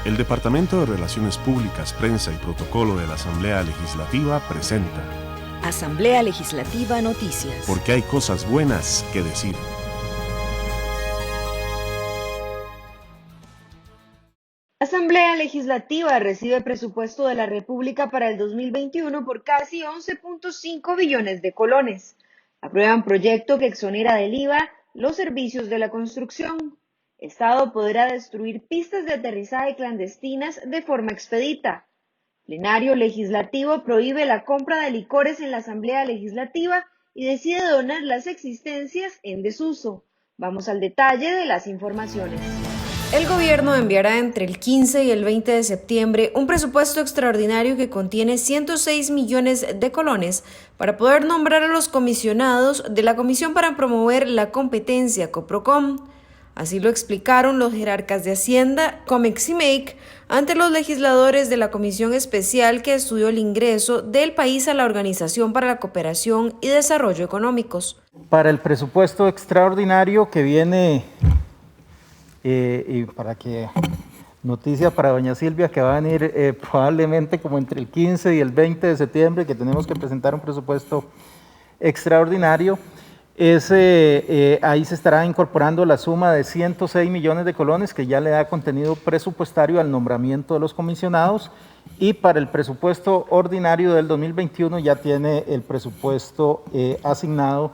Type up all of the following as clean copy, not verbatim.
El Departamento de Relaciones Públicas, Prensa y Protocolo de la Asamblea Legislativa presenta Asamblea Legislativa Noticias. Porque hay cosas buenas que decir. Asamblea Legislativa recibe presupuesto de la República para el 2021 por casi 11.5 billones de colones. Aprueban proyecto que exonera del IVA los servicios de la construcción. Estado podrá destruir pistas de aterrizaje clandestinas de forma expedita. Plenario Legislativo prohíbe la compra de licores en la Asamblea Legislativa y decide donar las existencias en desuso. Vamos al detalle de las informaciones. El gobierno enviará entre el 15 y el 20 de septiembre un presupuesto extraordinario que contiene 106 millones de colones para poder nombrar a los comisionados de la Comisión para Promover la Competencia, Coprocom. Así lo explicaron los jerarcas de Hacienda, Comex y MEIC, ante los legisladores de la Comisión Especial que estudió el ingreso del país a la Organización para la Cooperación y Desarrollo Económicos. Para el presupuesto extraordinario que viene, y para que noticia para doña Silvia, que va a venir probablemente como entre el 15 y el 20 de septiembre, que tenemos que presentar un presupuesto extraordinario. Ahí se estará incorporando la suma de 106 millones de colones que ya le da contenido presupuestario al nombramiento de los comisionados, y para el presupuesto ordinario del 2021 ya tiene el presupuesto asignado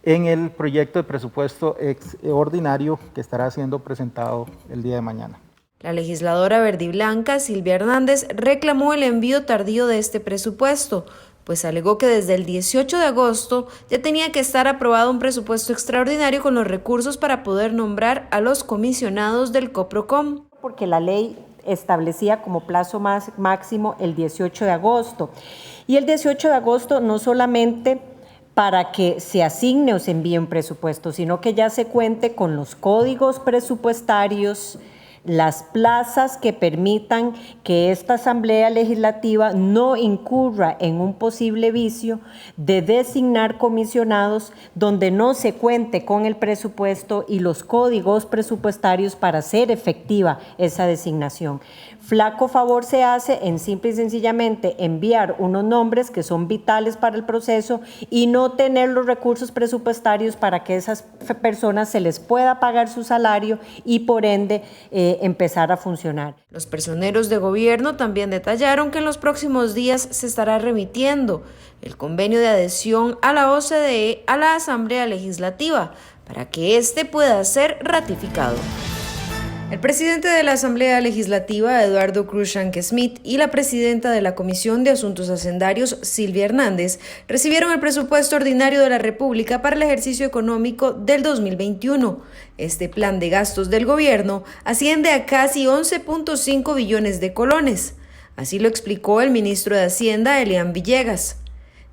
en el proyecto de presupuesto ordinario que estará siendo presentado el día de mañana. La legisladora verdiblanca Silvia Hernández reclamó el envío tardío de este presupuesto, pues alegó que desde el 18 de agosto ya tenía que estar aprobado un presupuesto extraordinario con los recursos para poder nombrar a los comisionados del Coprocom. Porque la ley establecía como plazo máximo el 18 de agosto. Y el 18 de agosto no solamente para que se asigne o se envíe un presupuesto, sino que ya se cuente con los códigos presupuestarios, las plazas que permitan que esta Asamblea Legislativa no incurra en un posible vicio de designar comisionados donde no se cuente con el presupuesto y los códigos presupuestarios para hacer efectiva esa designación. Flaco favor se hace en simple y sencillamente enviar unos nombres que son vitales para el proceso y no tener los recursos presupuestarios para que esas personas se les pueda pagar su salario y por ende empezar a funcionar. Los personeros de gobierno también detallaron que en los próximos días se estará remitiendo el convenio de adhesión a la OCDE a la Asamblea Legislativa para que éste pueda ser ratificado. El presidente de la Asamblea Legislativa, Eduardo Cruikshank-Smith, y la presidenta de la Comisión de Asuntos Hacendarios, Silvia Hernández, recibieron el presupuesto ordinario de la República para el ejercicio económico del 2021. Este plan de gastos del gobierno asciende a casi 11.5 billones de colones. Así lo explicó el ministro de Hacienda, Elian Villegas.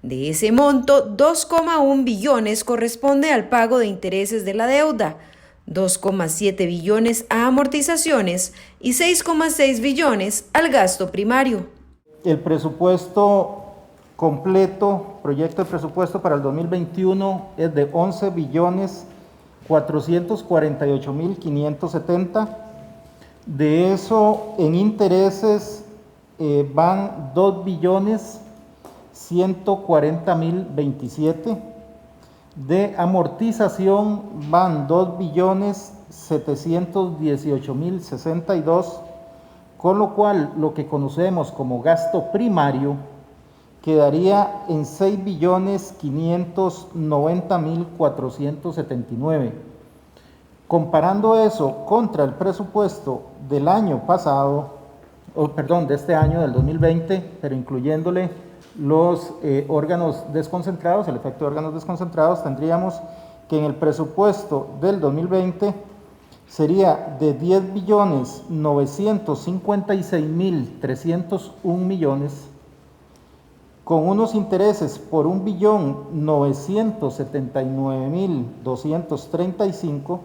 De ese monto, 2,1 billones corresponde al pago de intereses de la deuda, 2,7 billones a amortizaciones y 6,6 billones al gasto primario. El presupuesto completo, proyecto de presupuesto para el 2021 es de 11 billones 448 mil 570. De eso en intereses van 2 billones 140 mil 27. De amortización van 2 billones 718 mil 62, con lo cual lo que conocemos como gasto primario quedaría en 6 billones 590 mil 479. Comparando eso contra el presupuesto del año pasado, de este año, del 2020, pero incluyéndole los órganos desconcentrados, el efecto de órganos desconcentrados, tendríamos que en el presupuesto del 2020 sería de 10 billones 956 mil 301 millones, con unos intereses por 1 billón 979 mil 235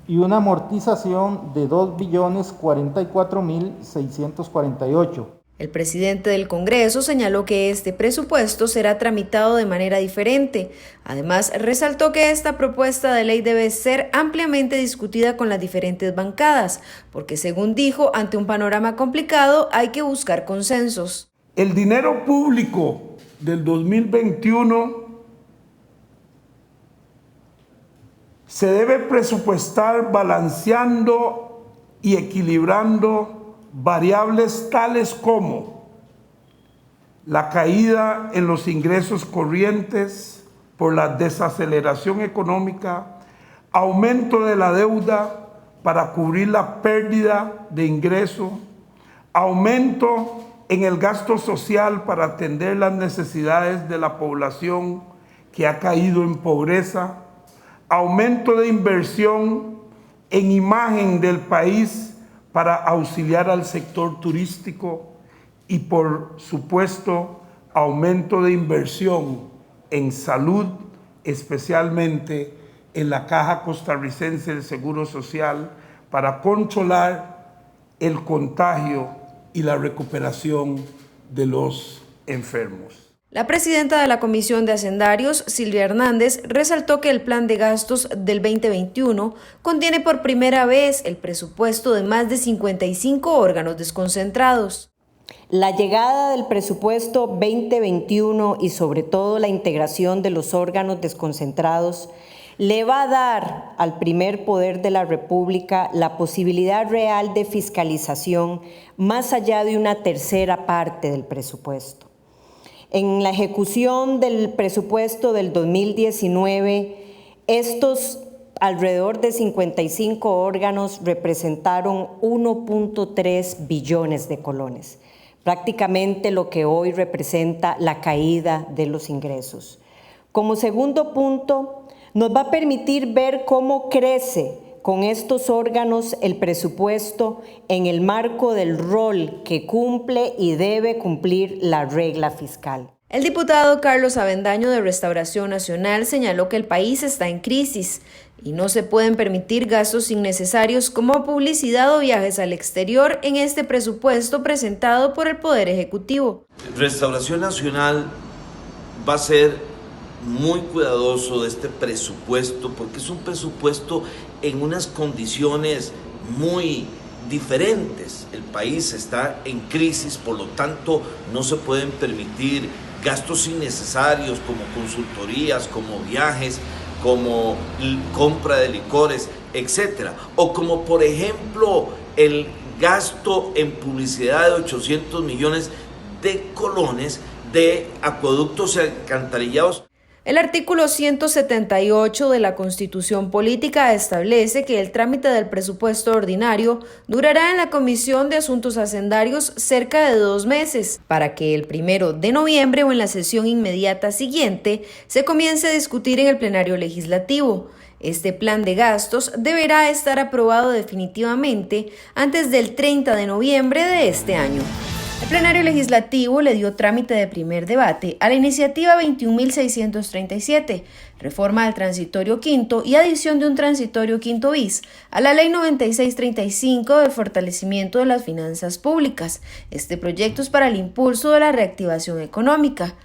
y una amortización de 2 billones 44 mil 648. El presidente del Congreso señaló que este presupuesto será tramitado de manera diferente. Además, resaltó que esta propuesta de ley debe ser ampliamente discutida con las diferentes bancadas, porque según dijo, ante un panorama complicado hay que buscar consensos. El dinero público del 2021 se debe presupuestar balanceando y equilibrando variables tales como la caída en los ingresos corrientes por la desaceleración económica, aumento de la deuda para cubrir la pérdida de ingreso, aumento en el gasto social para atender las necesidades de la población que ha caído en pobreza, aumento de inversión en imagen del país para auxiliar al sector turístico y, por supuesto, aumento de inversión en salud, especialmente en la Caja Costarricense del Seguro Social, para controlar el contagio y la recuperación de los enfermos. La presidenta de la Comisión de Hacendarios, Silvia Hernández, resaltó que el plan de gastos del 2021 contiene por primera vez el presupuesto de más de 55 órganos desconcentrados. La llegada del presupuesto 2021 y sobre todo la integración de los órganos desconcentrados le va a dar al primer poder de la República la posibilidad real de fiscalización más allá de una tercera parte del presupuesto. En la ejecución del presupuesto del 2019, estos alrededor de 55 órganos representaron 1.3 billones de colones, prácticamente lo que hoy representa la caída de los ingresos. Como segundo punto, nos va a permitir ver cómo crece con estos órganos el presupuesto en el marco del rol que cumple y debe cumplir la regla fiscal. El diputado Carlos Avendaño de Restauración Nacional señaló que el país está en crisis y no se pueden permitir gastos innecesarios como publicidad o viajes al exterior en este presupuesto presentado por el Poder Ejecutivo. Restauración Nacional va a ser muy cuidadoso de este presupuesto porque es un presupuesto en unas condiciones muy diferentes. El país está en crisis, por lo tanto no se pueden permitir gastos innecesarios como consultorías, como viajes, como compra de licores, etcétera, o como por ejemplo el gasto en publicidad de 800 millones de colones de acueductos y alcantarillados. El artículo 178 de la Constitución Política establece que el trámite del presupuesto ordinario durará en la Comisión de Asuntos Hacendarios cerca de 2 meses, para que el 1 de noviembre o en la sesión inmediata siguiente se comience a discutir en el plenario legislativo. Este plan de gastos deberá estar aprobado definitivamente antes del 30 de noviembre de este año. El plenario legislativo le dio trámite de primer debate a la iniciativa 21.637, reforma al transitorio quinto y adición de un transitorio quinto bis a la ley 9635 de fortalecimiento de las finanzas públicas. Este proyecto es para el impulso de la reactivación económica.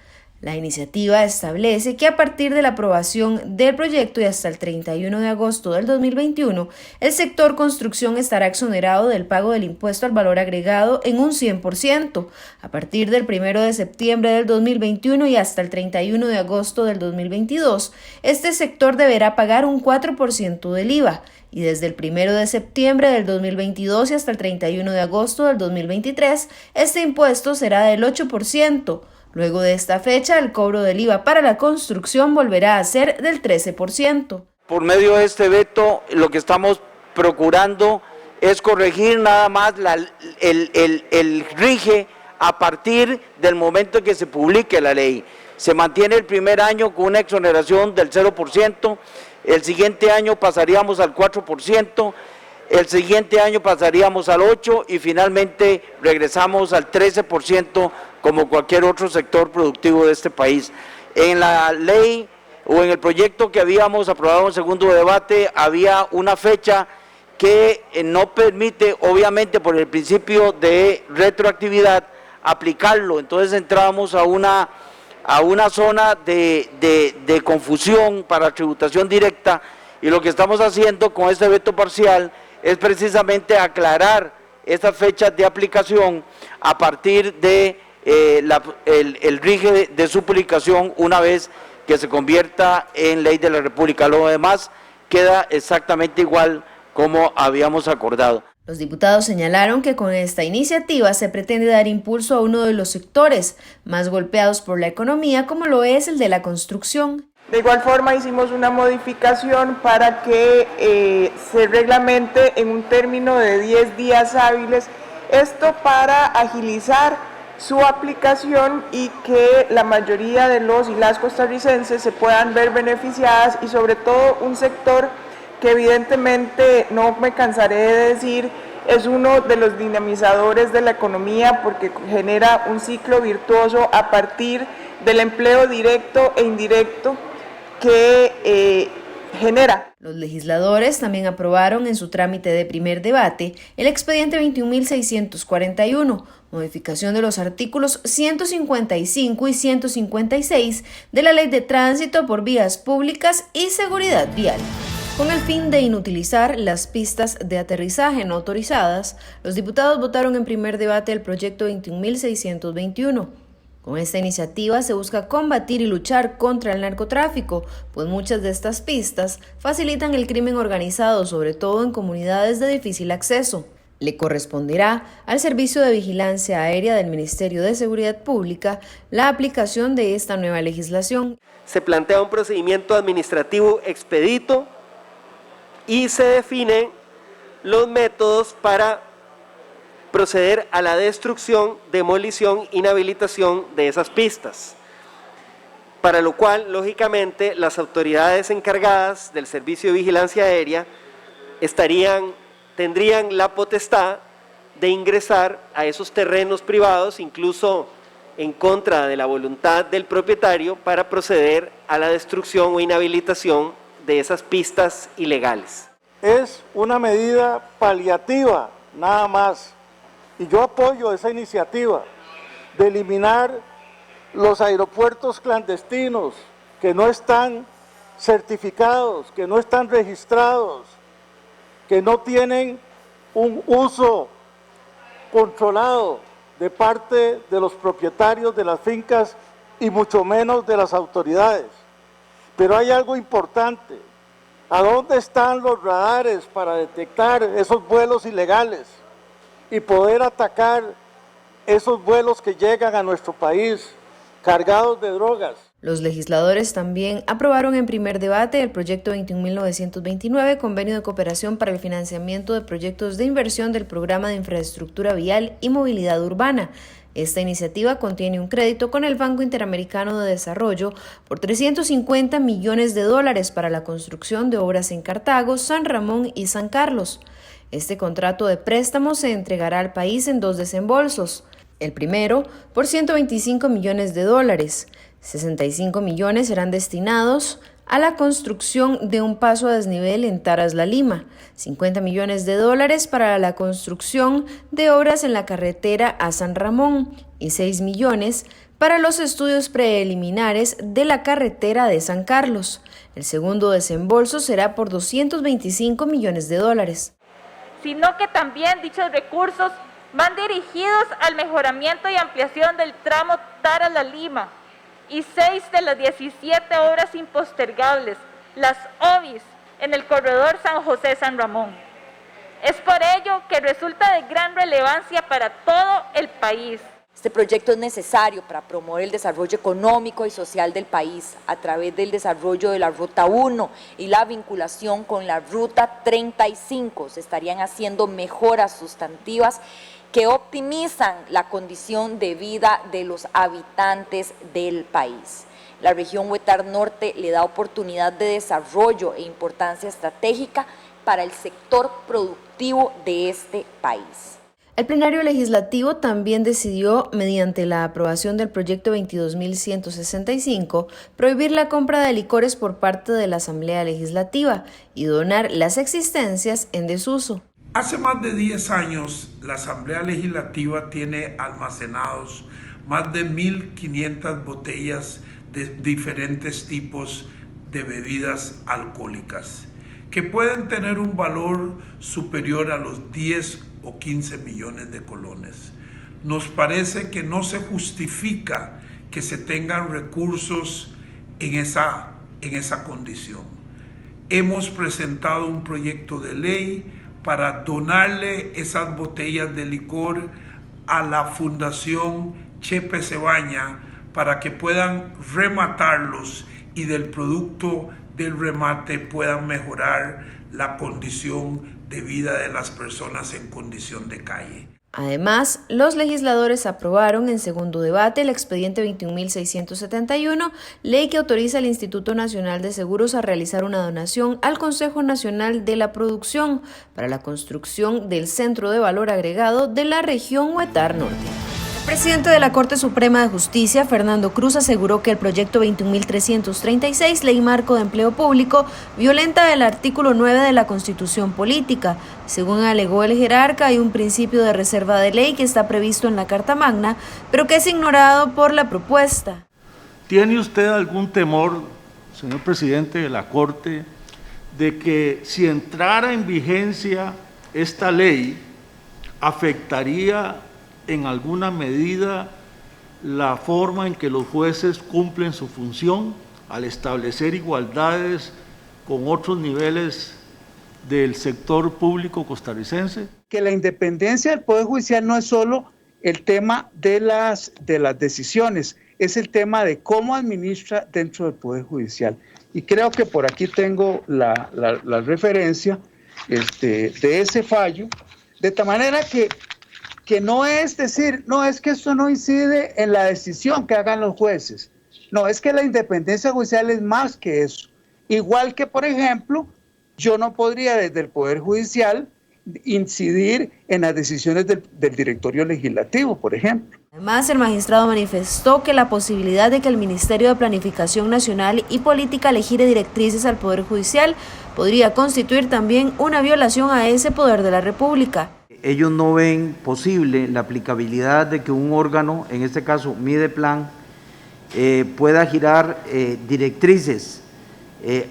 La iniciativa establece que a partir de la aprobación del proyecto y hasta el 31 de agosto del 2021, el sector construcción estará exonerado del pago del impuesto al valor agregado en un 100%. A partir del 1 de septiembre del 2021 y hasta el 31 de agosto del 2022, este sector deberá pagar un 4% del IVA. Y desde el 1 de septiembre del 2022 y hasta el 31 de agosto del 2023, este impuesto será del 8%. Luego de esta fecha, el cobro del IVA para la construcción volverá a ser del 13%. Por medio de este veto, lo que estamos procurando es corregir nada más el RIGE a partir del momento en que se publique la ley. Se mantiene el primer año con una exoneración del 0%, el siguiente año pasaríamos al 4%, el siguiente año pasaríamos al 8% y finalmente regresamos al 13% como cualquier otro sector productivo de este país. En la ley o en el proyecto que habíamos aprobado en segundo debate había una fecha que no permite, obviamente por el principio de retroactividad, aplicarlo. Entonces entramos a una zona de confusión para tributación directa, y lo que estamos haciendo con este veto parcial es precisamente aclarar estas fechas de aplicación a partir de el rige de su publicación una vez que se convierta en ley de la República. Lo demás queda exactamente igual como habíamos acordado. Los diputados señalaron que con esta iniciativa se pretende dar impulso a uno de los sectores más golpeados por la economía, como lo es el de la construcción. De igual forma hicimos una modificación para que se reglamente en un término de 10 días hábiles, esto para agilizar su aplicación y que la mayoría de los y las costarricenses se puedan ver beneficiadas, y sobre todo un sector que evidentemente, no me cansaré de decir, es uno de los dinamizadores de la economía porque genera un ciclo virtuoso a partir del empleo directo e indirecto que genera. Los legisladores también aprobaron en su trámite de primer debate el expediente 21.641, modificación de los artículos 155 y 156 de la Ley de Tránsito por Vías Públicas y Seguridad Vial. Con el fin de inutilizar las pistas de aterrizaje no autorizadas, los diputados votaron en primer debate el proyecto 21.621. Con esta iniciativa se busca combatir y luchar contra el narcotráfico, pues muchas de estas pistas facilitan el crimen organizado, sobre todo en comunidades de difícil acceso. Le corresponderá al Servicio de Vigilancia Aérea del Ministerio de Seguridad Pública la aplicación de esta nueva legislación. Se plantea un procedimiento administrativo expedito y se definen los métodos para proceder a la destrucción, demolición, inhabilitación de esas pistas, para lo cual, lógicamente, las autoridades encargadas del Servicio de Vigilancia Aérea tendrían la potestad de ingresar a esos terrenos privados, incluso en contra de la voluntad del propietario, para proceder a la destrucción o inhabilitación de esas pistas ilegales. Es una medida paliativa, nada más. Y yo apoyo esa iniciativa de eliminar los aeropuertos clandestinos que no están certificados, que no están registrados, que no tienen un uso controlado de parte de los propietarios de las fincas y mucho menos de las autoridades. Pero hay algo importante. ¿A dónde están los radares para detectar esos vuelos ilegales y poder atacar esos vuelos que llegan a nuestro país cargados de drogas? Los legisladores también aprobaron en primer debate el proyecto 21.929, convenio de cooperación para el financiamiento de proyectos de inversión del Programa de Infraestructura Vial y Movilidad Urbana. Esta iniciativa contiene un crédito con el Banco Interamericano de Desarrollo por $350 millones para la construcción de obras en Cartago, San Ramón y San Carlos. Este contrato de préstamo se entregará al país en 2 desembolsos. El primero por $125 millones, 65 millones serán destinados a la construcción de un paso a desnivel en Taras La Lima, $50 millones para la construcción de obras en la carretera a San Ramón y 6 millones para los estudios preliminares de la carretera de San Carlos. El segundo desembolso será por $225 millones. Sino que también dichos recursos van dirigidos al mejoramiento y ampliación del tramo Taras La Lima y 6 de las 17 obras impostergables, las OBIs, en el corredor San José-San Ramón. Es por ello que resulta de gran relevancia para todo el país. Este proyecto es necesario para promover el desarrollo económico y social del país a través del desarrollo de la Ruta 1 y la vinculación con la Ruta 35. Se estarían haciendo mejoras sustantivas que optimizan la condición de vida de los habitantes del país. La región Huetar Norte le da oportunidad de desarrollo e importancia estratégica para el sector productivo de este país. El plenario legislativo también decidió, mediante la aprobación del proyecto 22.165, prohibir la compra de licores por parte de la Asamblea Legislativa y donar las existencias en desuso. Hace más de 10 años, la Asamblea Legislativa tiene almacenados más de 1.500 botellas de diferentes tipos de bebidas alcohólicas, que pueden tener un valor superior a los 10 o 15 millones de colones. Nos parece que no se justifica que se tengan recursos en esa condición. Hemos presentado un proyecto de ley para donarle esas botellas de licor a la Fundación Chepe Cebaña para que puedan rematarlos y del producto del remate puedan mejorar la condición de vida de las personas en condición de calle. Además, los legisladores aprobaron en segundo debate el expediente 21.671, ley que autoriza al Instituto Nacional de Seguros a realizar una donación al Consejo Nacional de la Producción para la construcción del Centro de Valor Agregado de la región Huetar Norte. El presidente de la Corte Suprema de Justicia, Fernando Cruz, aseguró que el proyecto 21.336, Ley Marco de Empleo Público, violenta el artículo 9 de la Constitución Política. Según alegó el jerarca, hay un principio de reserva de ley que está previsto en la Carta Magna, pero que es ignorado por la propuesta. ¿Tiene usted algún temor, señor presidente de la Corte, de que si entrara en vigencia esta ley, afectaría en alguna medida la forma en que los jueces cumplen su función al establecer igualdades con otros niveles del sector público costarricense? Que la independencia del Poder Judicial no es solo el tema de las decisiones, es el tema de cómo administra dentro del Poder Judicial. Y creo que por aquí tengo la referencia de ese fallo, de tal manera que no es decir, no, es que esto no incide en la decisión que hagan los jueces. No, es que la independencia judicial es más que eso. Igual que, por ejemplo, yo no podría desde el Poder Judicial incidir en las decisiones del directorio legislativo, por ejemplo. Además, el magistrado manifestó que la posibilidad de que el Ministerio de Planificación Nacional y Política le gire directrices al Poder Judicial podría constituir también una violación a ese poder de la República. Ellos no ven posible la aplicabilidad de que un órgano, en este caso Mideplan, pueda girar directrices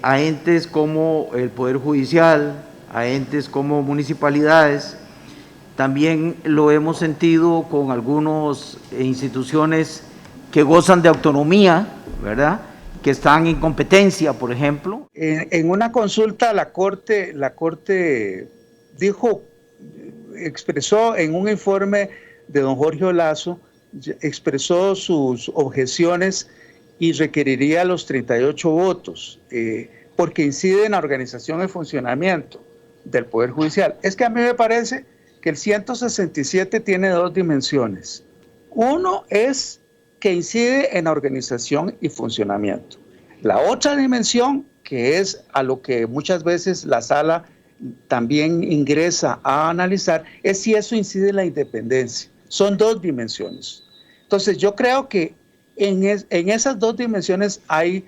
a entes como el Poder Judicial, a entes como municipalidades. También lo hemos sentido con algunas instituciones que gozan de autonomía, ¿verdad?, que están en competencia, por ejemplo. En una consulta la Corte expresó en un informe de don Jorge Olazo, expresó sus objeciones y requeriría los 38 votos, porque incide en la organización y funcionamiento del Poder Judicial. Es que a mí me parece que el 167 tiene dos dimensiones. Uno es que incide en la organización y funcionamiento. La otra dimensión, que es a lo que muchas veces la sala también ingresa a analizar, es si eso incide en la independencia. Son dos dimensiones. Entonces yo creo que en esas dos dimensiones hay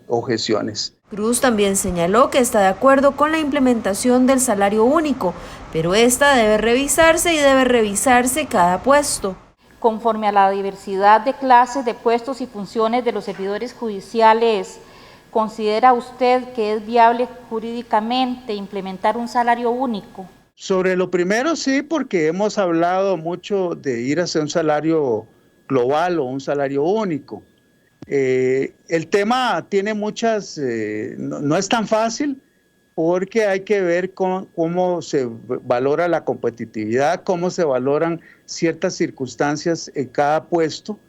objeciones. Cruz también señaló que está de acuerdo con la implementación del salario único, pero esta debe revisarse y debe revisarse cada puesto. Conforme a la diversidad de clases, de puestos y funciones de los servidores judiciales, ¿considera usted que es viable jurídicamente implementar un salario único? Sobre lo primero sí, porque hemos hablado mucho de ir hacia un salario global o un salario único. El tema tiene muchas, no es tan fácil porque hay que ver cómo se valora la competitividad, cómo se valoran ciertas circunstancias en cada puesto,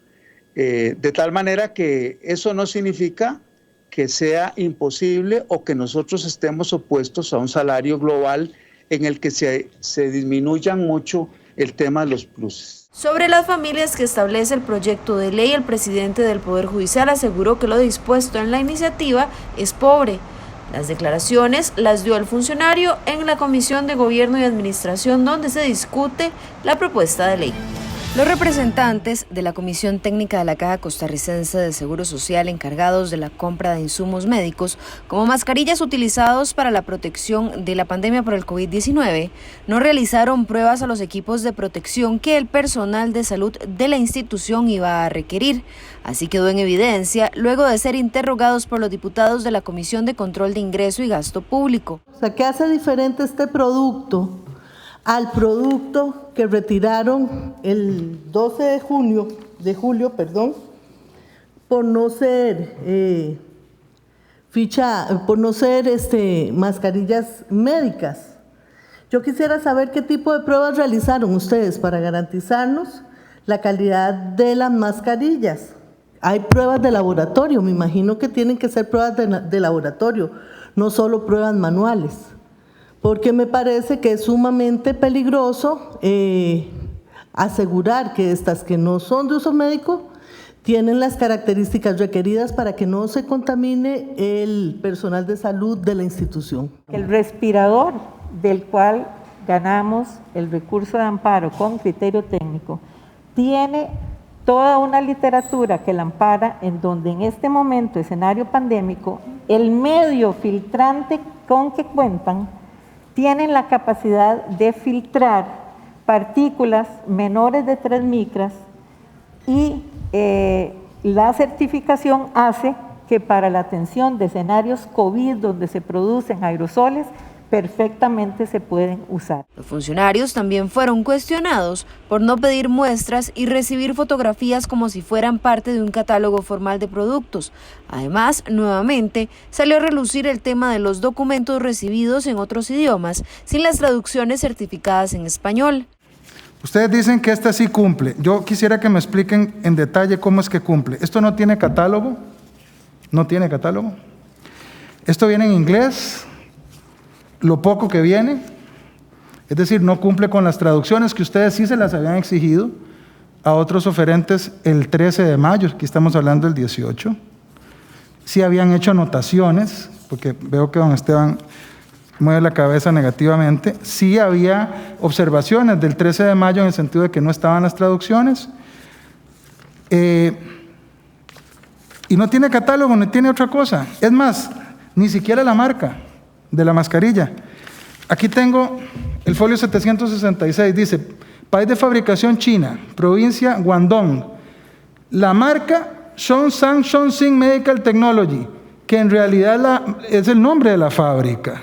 de tal manera que eso no significa que sea imposible o que nosotros estemos opuestos a un salario global en el que se disminuyan mucho el tema de los pluses. Sobre las familias que establece el proyecto de ley, el presidente del Poder Judicial aseguró que lo dispuesto en la iniciativa es pobre. Las declaraciones las dio el funcionario en la Comisión de Gobierno y Administración, donde se discute la propuesta de ley. Los representantes de la Comisión Técnica de la Caja Costarricense de Seguro Social encargados de la compra de insumos médicos, como mascarillas utilizados para la protección de la pandemia por el COVID-19, no realizaron pruebas a los equipos de protección que el personal de salud de la institución iba a requerir. Así quedó en evidencia luego de ser interrogados por los diputados de la Comisión de Control de Ingreso y Gasto Público. O sea, ¿qué hace diferente este producto al producto que retiraron el 12 de julio, por no ser mascarillas médicas? Yo quisiera saber qué tipo de pruebas realizaron ustedes para garantizarnos la calidad de las mascarillas. Hay pruebas de laboratorio, me imagino que tienen que ser pruebas de laboratorio, no solo pruebas manuales, porque me parece que es sumamente peligroso asegurar que estas que no son de uso médico tienen las características requeridas para que no se contamine el personal de salud de la institución. El respirador del cual ganamos el recurso de amparo con criterio técnico tiene toda una literatura que la ampara, en donde en este momento, escenario pandémico, el medio filtrante con que cuentan tienen la capacidad de filtrar partículas menores de 3 micras y la certificación hace que para la atención de escenarios COVID donde se producen aerosoles, perfectamente se pueden usar. Los funcionarios también fueron cuestionados por no pedir muestras y recibir fotografías como si fueran parte de un catálogo formal de productos. Además, nuevamente, salió a relucir el tema de los documentos recibidos en otros idiomas, sin las traducciones certificadas en español. Ustedes dicen que esta sí cumple. Yo quisiera que me expliquen en detalle cómo es que cumple. ¿Esto no tiene catálogo? ¿No tiene catálogo? ¿Esto viene en inglés? Lo poco que viene, es decir, no cumple con las traducciones que ustedes sí se las habían exigido a otros oferentes el 13 de mayo, aquí estamos hablando del 18. Sí habían hecho anotaciones, porque veo que don Esteban mueve la cabeza negativamente. Sí había observaciones del 13 de mayo en el sentido de que no estaban las traducciones. Y no tiene catálogo, no tiene otra cosa. Es más, ni siquiera la marca de la mascarilla. Aquí tengo el folio 766, dice, país de fabricación China, provincia Guangdong. La marca Zhongshan Zhongxin Medical Technology, que en realidad es el nombre de la fábrica.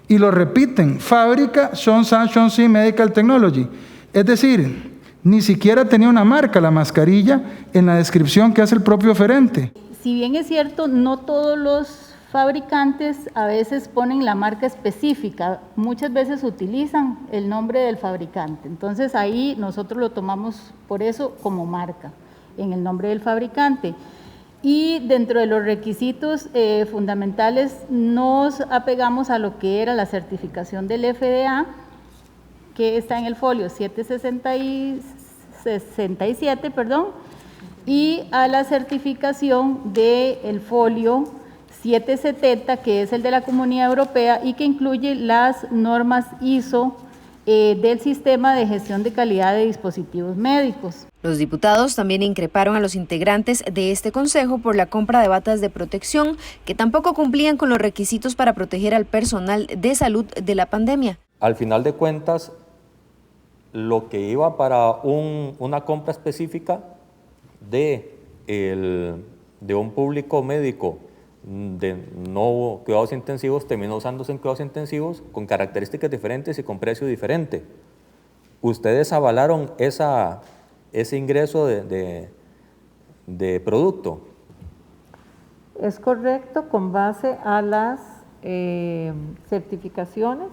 Y lo repiten, fábrica Zhongshan Zhongxin Medical Technology. Es decir, ni siquiera tenía una marca la mascarilla en la descripción que hace el propio oferente. Si bien es cierto, no todos los fabricantes a veces ponen la marca específica, muchas veces utilizan el nombre del fabricante. Entonces ahí nosotros lo tomamos por eso como marca, en el nombre del fabricante. Y dentro de los requisitos fundamentales nos apegamos a lo que era la certificación del FDA, que está en el folio 767, y a la certificación del folio 770, que es el de la Comunidad Europea y que incluye las normas ISO del Sistema de Gestión de Calidad de Dispositivos Médicos. Los diputados también increparon a los integrantes de este consejo por la compra de batas de protección que tampoco cumplían con los requisitos para proteger al personal de salud de la pandemia. Al final de cuentas, lo que iba para una compra específica de un público médico de no cuidados intensivos terminó usándose en cuidados intensivos con características diferentes y con precio diferente. ¿Ustedes avalaron ese ingreso de producto? Es correcto, con base a las certificaciones,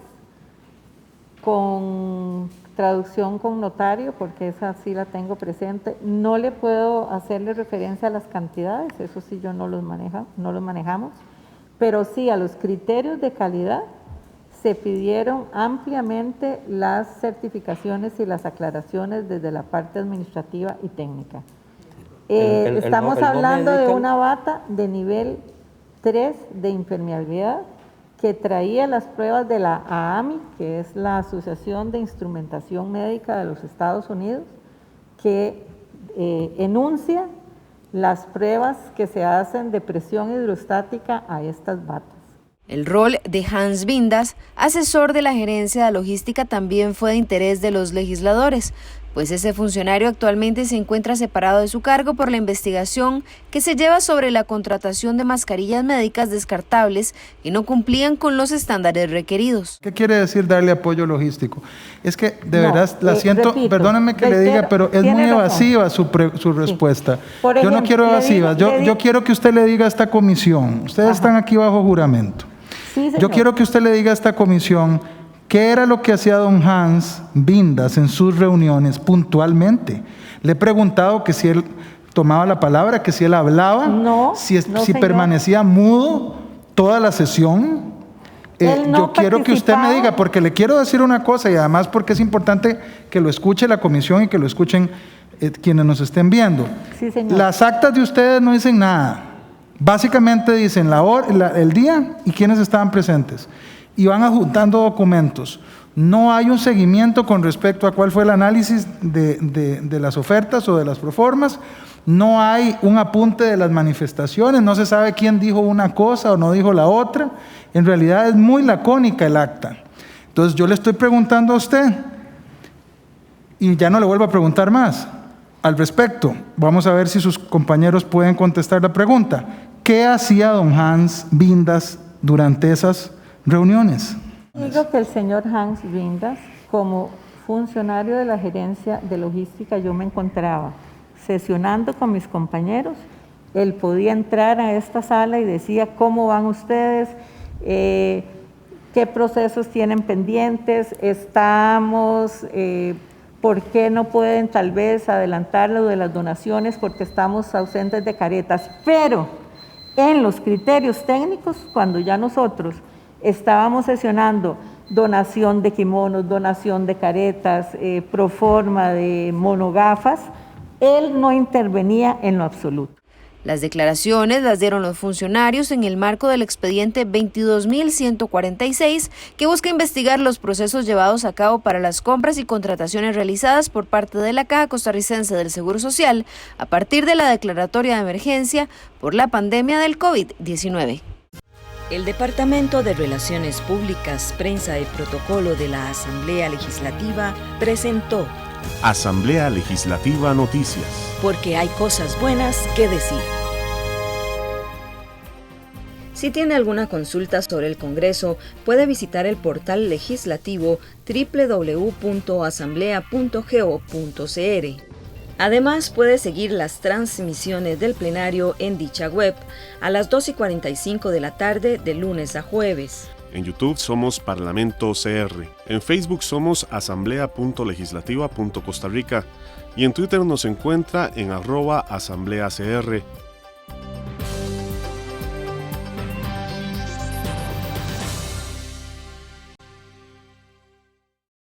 con traducción con notario, porque esa sí la tengo presente. No le puedo hacerle referencia a las cantidades, eso sí yo no los manejamos, pero sí a los criterios de calidad se pidieron ampliamente las certificaciones y las aclaraciones desde la parte administrativa y técnica. Estamos hablando de una bata de nivel 3 de impermeabilidad que traía las pruebas de la AAMI, que es la Asociación de Instrumentación Médica de los Estados Unidos, que enuncia las pruebas que se hacen de presión hidrostática a estas batas. El rol de Hans Vindas, asesor de la gerencia de logística, también fue de interés de los legisladores, pues ese funcionario actualmente se encuentra separado de su cargo por la investigación que se lleva sobre la contratación de mascarillas médicas descartables que no cumplían con los estándares requeridos. ¿Qué quiere decir darle apoyo logístico? Es que de verdad la siento, perdóneme que le diga, pero es muy evasiva su respuesta. Yo no quiero evasivas, yo quiero que usted le diga a esta comisión, ustedes están aquí bajo juramento, yo quiero que usted le diga a esta comisión ¿qué era lo que hacía don Hans Vindas en sus reuniones puntualmente? Le he preguntado que si él tomaba la palabra, que si él hablaba, si permanecía mudo toda la sesión. Yo quiero que usted me diga, porque le quiero decir una cosa y además porque es importante que lo escuche la comisión y que lo escuchen quienes nos estén viendo. Sí, señor. Las actas de ustedes no dicen nada. Básicamente dicen la hora, el día y quiénes estaban presentes. Y van adjuntando documentos. No hay un seguimiento con respecto a cuál fue el análisis de las ofertas o de las proformas. No hay un apunte de las manifestaciones. No se sabe quién dijo una cosa o no dijo la otra. En realidad es muy lacónica el acta. Entonces yo le estoy preguntando a usted, y ya no le vuelvo a preguntar más al respecto. Vamos a ver si sus compañeros pueden contestar la pregunta. ¿Qué hacía don Hans Vindas durante esas reuniones? Digo que el señor Hans Vindas, como funcionario de la gerencia de logística, yo me encontraba sesionando con mis compañeros. Él podía entrar a esta sala y decía cómo van ustedes, qué procesos tienen pendientes, estamos, por qué no pueden tal vez adelantar lo de las donaciones porque estamos ausentes de caretas, pero en los criterios técnicos, cuando ya nosotros estábamos sesionando donación de kimonos, donación de caretas, proforma de monogafas, él no intervenía en lo absoluto. Las declaraciones las dieron los funcionarios en el marco del expediente 22.146, que busca investigar los procesos llevados a cabo para las compras y contrataciones realizadas por parte de la Caja Costarricense del Seguro Social a partir de la declaratoria de emergencia por la pandemia del COVID-19. El Departamento de Relaciones Públicas, Prensa y Protocolo de la Asamblea Legislativa presentó Asamblea Legislativa Noticias. Porque hay cosas buenas que decir. Si tiene alguna consulta sobre el Congreso, puede visitar el portal legislativo www.asamblea.go.cr. Además, puede seguir las transmisiones del plenario en dicha web a las 2:45 de la tarde de lunes a jueves. En YouTube somos Parlamento CR, en Facebook somos asamblea.legislativa.Costa Rica y en Twitter nos encuentra en @asambleacr.